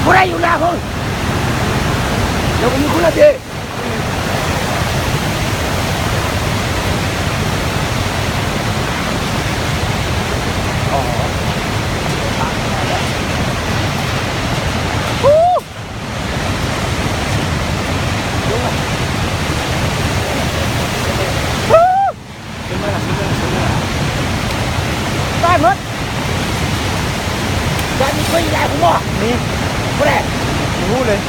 ผู้ใดอยู่หน้าผมเดี๋ยวผมมีคุณละทีได้หมดได้มีคุยได้ผมบอกนี่ผู้ใดรู้เลย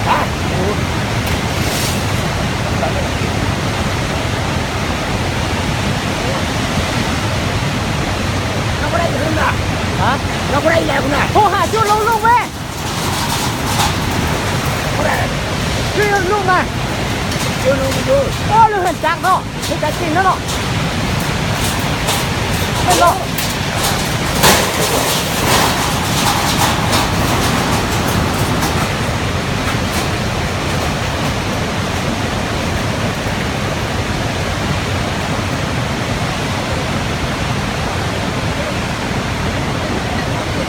ฮะรู้เราไม่ได้ถึงนะฮะเราไม่ได้แล้วคุณน่ะโทรหาช่วยลูกแม่ผู้ใดช่วยลูกหน่อยช่วยลูกดูโอ้ลูกเห็นจังเนาะเห็นจังจริงเนาะไม่หรอก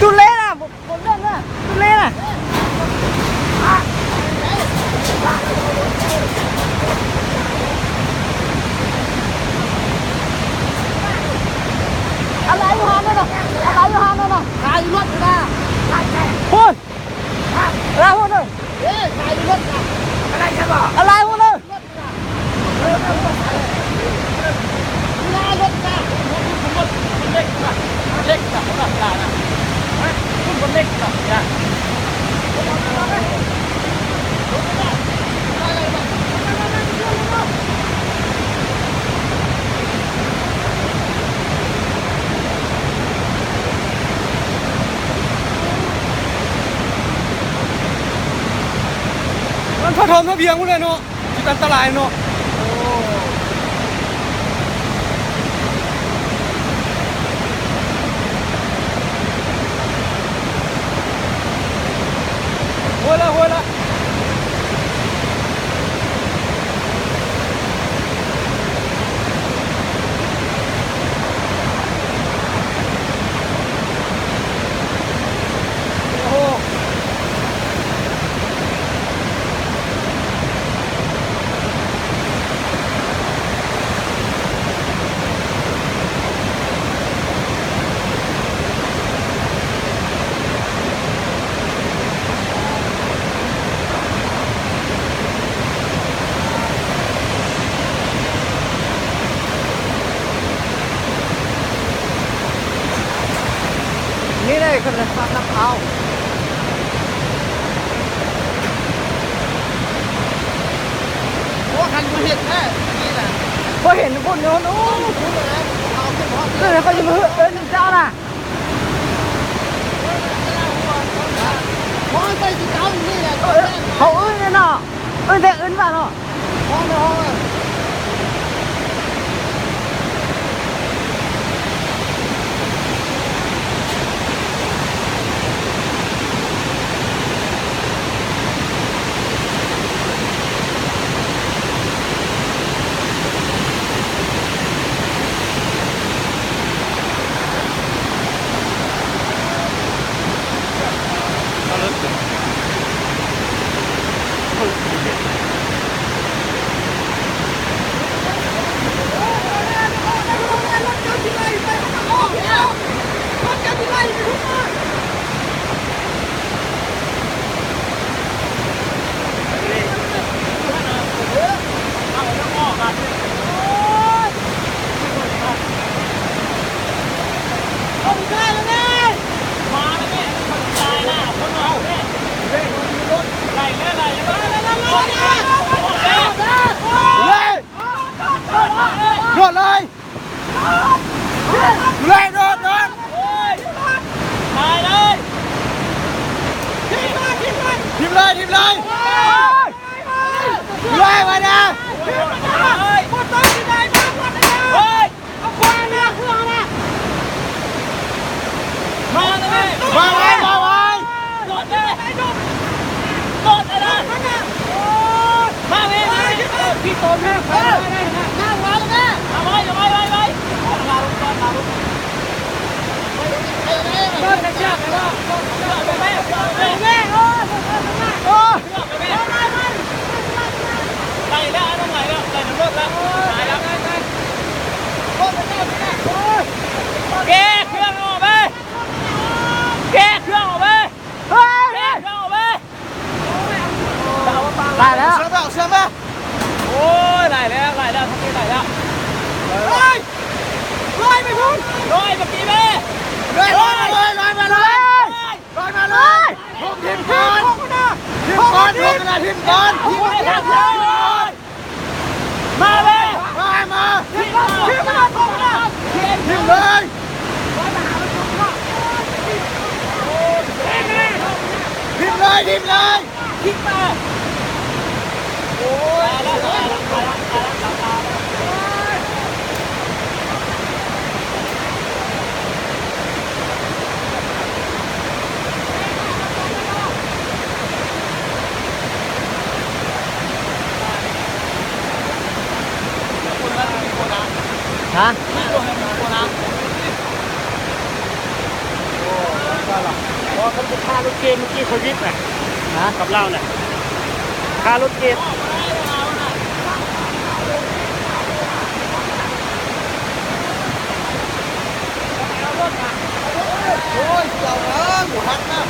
ตุเล่น่ะผมเล่นน่ะตุเล่น่ะอะไรอยู่ห้างนั่นน่ะอะไรอยู่ห้างนั่นน่ะขายรถอยู่นะพูดอะไรพูดเลยขายรถนะอะไรใช่ป่ะอะไรพูดเลยรถนะเล็กนะเล็กนะผมด่านะคุณเล็กนะเนี่ยมันพอทอมทะเบียงกูเลยเนาะที่อันตรายเนาะหัวละโอ้นี่เลยคือน้ำเอาโอ้คันกูเห็นแค่นี่แหละก็เห็นคนโน้นโอ้คุณเลยเอาขึ้นห้องเลยเขาจะมาเดินเจ้าน่ะห้องใส่สีขาวนี่แหละเขาเนี่ยเนาะแต่ป่ะเนาะห้องรถเลยรถตายเลยทีมเลยมานะหมดต้นที่ไหนหมดนะเอาควายนะเครื่องนะมาเลยมาไว้รถเลยรถอะไรมาเว้ยพี่โตแม่นั่งไว้เลยนะเอาไว้ แล้วตายแล้วแกเครื่องออกไปแกเครื่องออกไปแกเครื่องออกไปได้แล้วเชื่อมไหมโอ้ยได้แล้วทั้งนี้ได้แล้วลอยไปพุ่งลอยเมื่อกี้แม่ลอยมาเลยพุ่งทีมก่อนทีมก่อนมาเลยมาทีมเลยโอ้ยฮะเพราะเขาจะฆ่ารถเกมเมื่อกี้เขาวิทย์น่ะนะกับเราเนี่ยฆ่ารถเกมโอ้ยเราอยู่หักนะ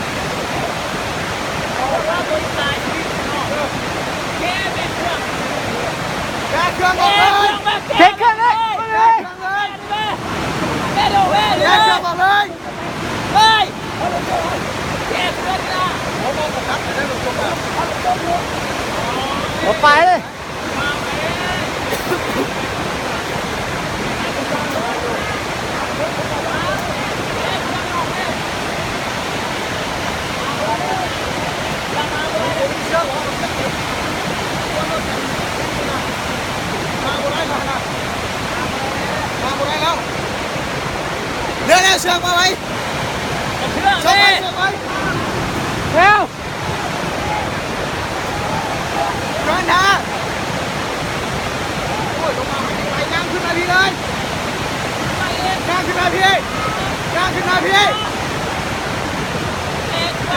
แกเครื่องออกเลยแกเครื่องเลยแกเครื่องออกเลยเฮ้ยแกเครื่องนะผมมองกระทับได้ลงตรงนั้นออกไปเลยเดี๋ยวเชือกมาไว้เชือกไว้เร็วเดินทางโอ้ยลงมาไปย่างขึ้นมาพี่เลยย่างขึ้นมาพี่ย่างขึ้นมาพี่ย่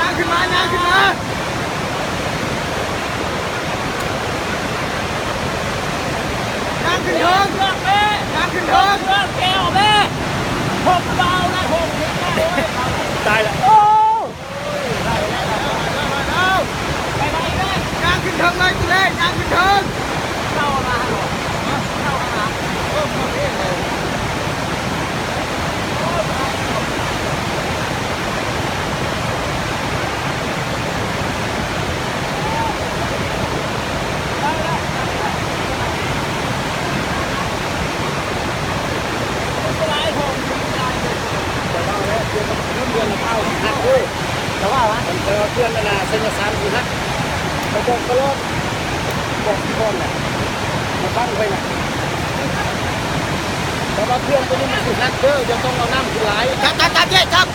างขึ้นมาย่างขึ้นมาย่างขึ้นเถิงย่างขึ้นเถิงแก้วแม่ผมเบานะผมตายแล้วโอ้ได้ไปย่างขึ้นเถิงเลยกูเลยย่างขึ้นเถิงเข้ามาแต่ว่าเพื่อนนาเส้นสามคือฮักเขาบอกตลอดบอกที่คนแหละมาตั้งไปน่ะแต่ว่าเพื่อนตัวนี้มันคือฮักเด้อจะต้องเอาน้ำคือไหลจับเจ๊จับ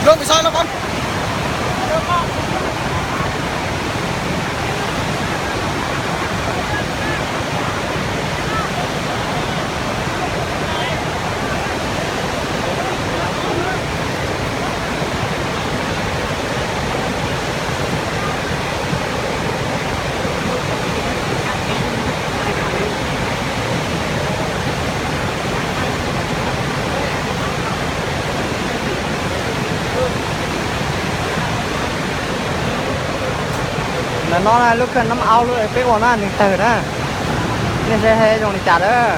ลงไปซอยแล้วก่อนnó là lúc cần nắm áo luôn cái bọn nó thì từ đó nên sẽ hay dùng để chặt đó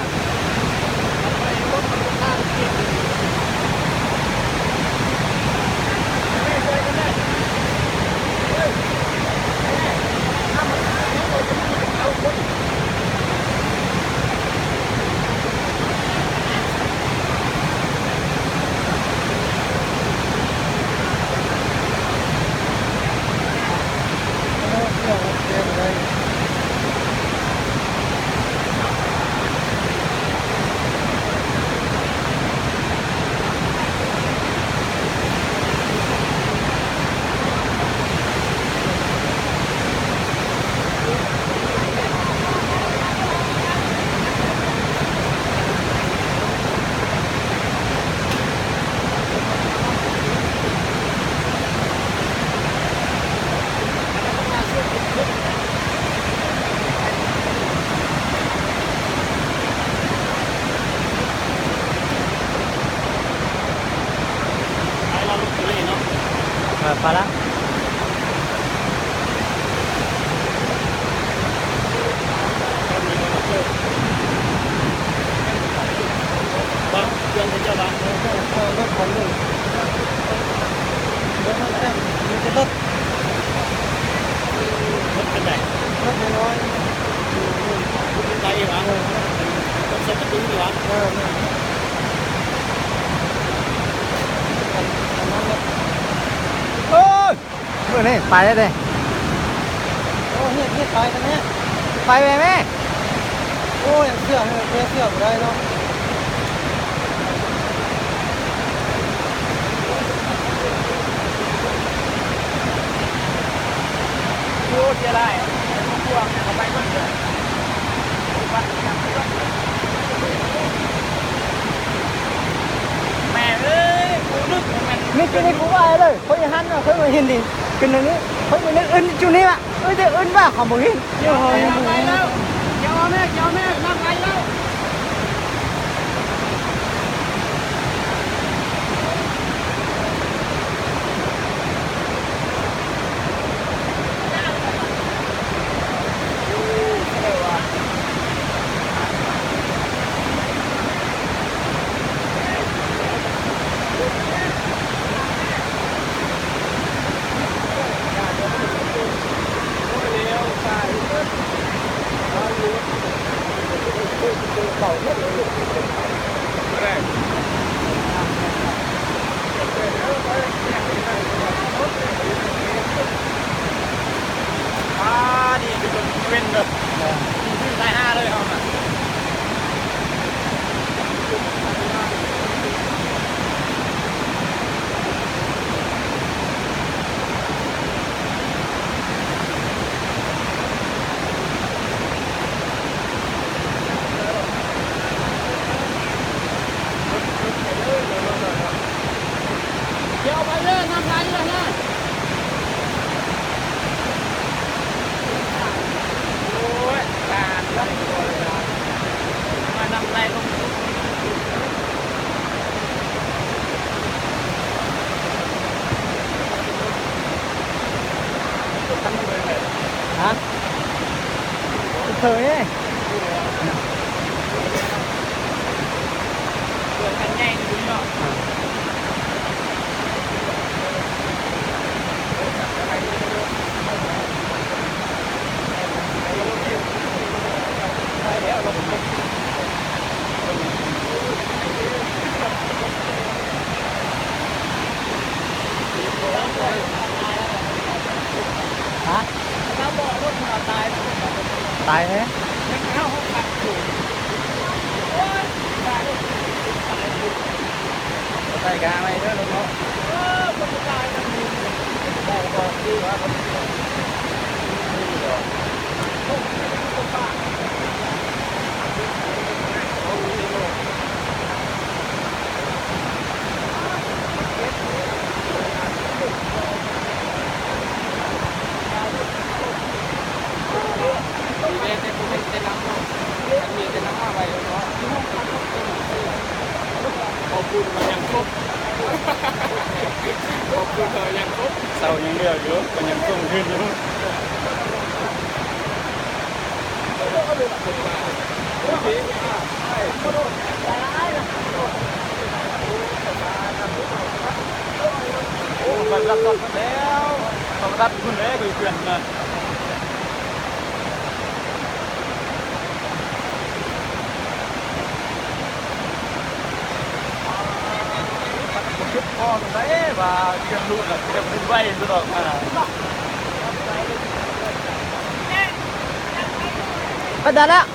ไปแล้วบ้างเรื่องที่เจ้าบ้างรถคนหนึ่งรถนั่นแหละมีแต่รถ รถเป็นไหน รถน้อย ใจหวะรถเซ็ตประตูดีวะ โอ้ยเมื่อนี้ไปได้เลยโอ้เฮ็ดไปกันเนี่ยไปไหมโอ้ยเสื้อไม่ได้เนาะ พูดจะได้พวกเขาไปก็เกิดแม่เอ้ยกูนึกมัน นี่cái này cũng vậy rồi khối hắn mà khối mà hiền thì cái này khối mà nó ưn chỗ này mà ơi thì ưn vào khỏi một hiền nhưng màไปแล้วเจ้าแม่นั่งไปแล้ว ดีคือคนเว้นเลยได้5เลยเอามาเดี๋ยวไปเลยน้ำไหลเลยนะโอ้ยการไหลตัวเลยนะมาน้ำไหลลงhả thời ấy เกิดกันแย่งดูเนาะ hả ถ้าบอกรถมาตาย tại thế ยังเข้าห้องขัดอยู่โอ้ยตายตายอยู่ ใส่กาไม่เด้อลูกเนาะ คนตายกันอยู่ ก็ดีว่า ขอบคุณมันยังครบขอบคุณเธอยังครบ เสายังเดียวอยู่มันยังส่งขึ้นอยู่โอ้มันรับรถมาแล้วต้องรับคุณเลยคุยเพื่อนมาคิดพอตรงไหนว่าเตรียมรุ่นละเตรียมรุ่นไว้ตลอดมาก็ได้แล้ว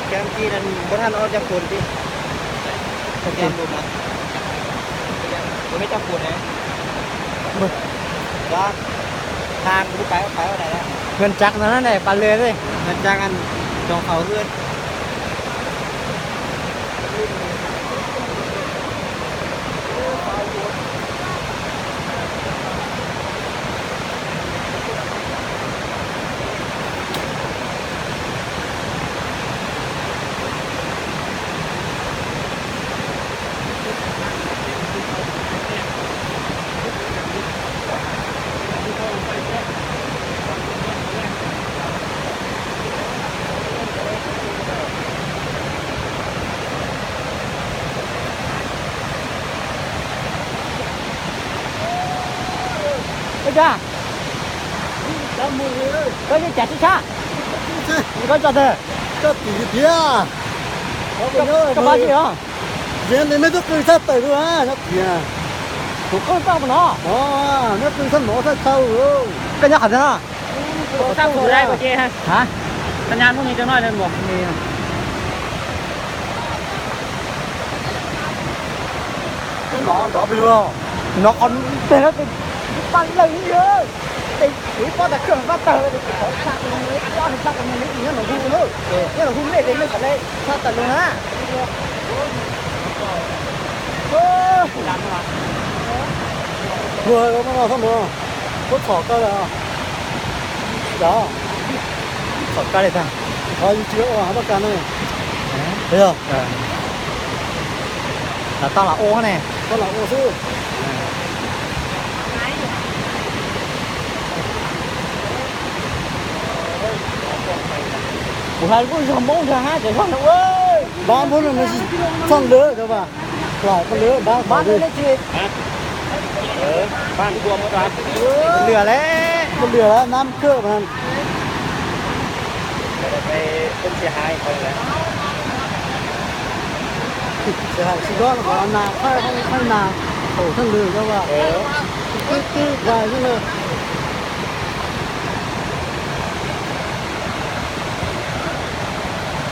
แกมกี้นั่นบ่ทันเอาจากคนที่ จะเตรียมดูนะไม่จับปวดนะว่าทางกูไปว่าไหนแล้วเงินจักนั่นแหละปันเลยเลยเงินจักอันจองเขาเพื่อนจ้าแล้วมือเลยก็จะจัดที่ชาก็จัดเลยก็ตีเดียวก็มาสิเหรอเดี๋ยวนี้ไม่ต้องคือถ้าเตะด้วยฮะนักเรียนถูกต้องมั้งเนาะอ๋อนักเรียนสมองถ้าเข้าก็ยังขัดนะถ้าถูกได้ป่ะเจ๊ฮะสัญญาณพวกนี้จะน้อยเลยบอกนี่nó bị luôn nó còn để nó bắn lấy nữa thì chỉ có là cường phát tờ thì có sạc nó lấy cho nó sạc nó lấy gì nó hung nữa nhưng mà hung này đến nó phải lên phát tờ luôn á người nó mà không được có thỏ cơ là đó thỏ cơ này ta thôi chưa à bác can này thấy không là tao là ô này tao là ô sư hai con dòng bông ra hai cái con ơi ba bốn là nó xong lứa các bạn lại con lứa ba lứa lên chị ba cua một đoạn lừa đấy con lừa đó năm cưa mà đây con xe hai con này xe hai chỉ có là nào khai nào khổ thân lừa các bạn cái vài cái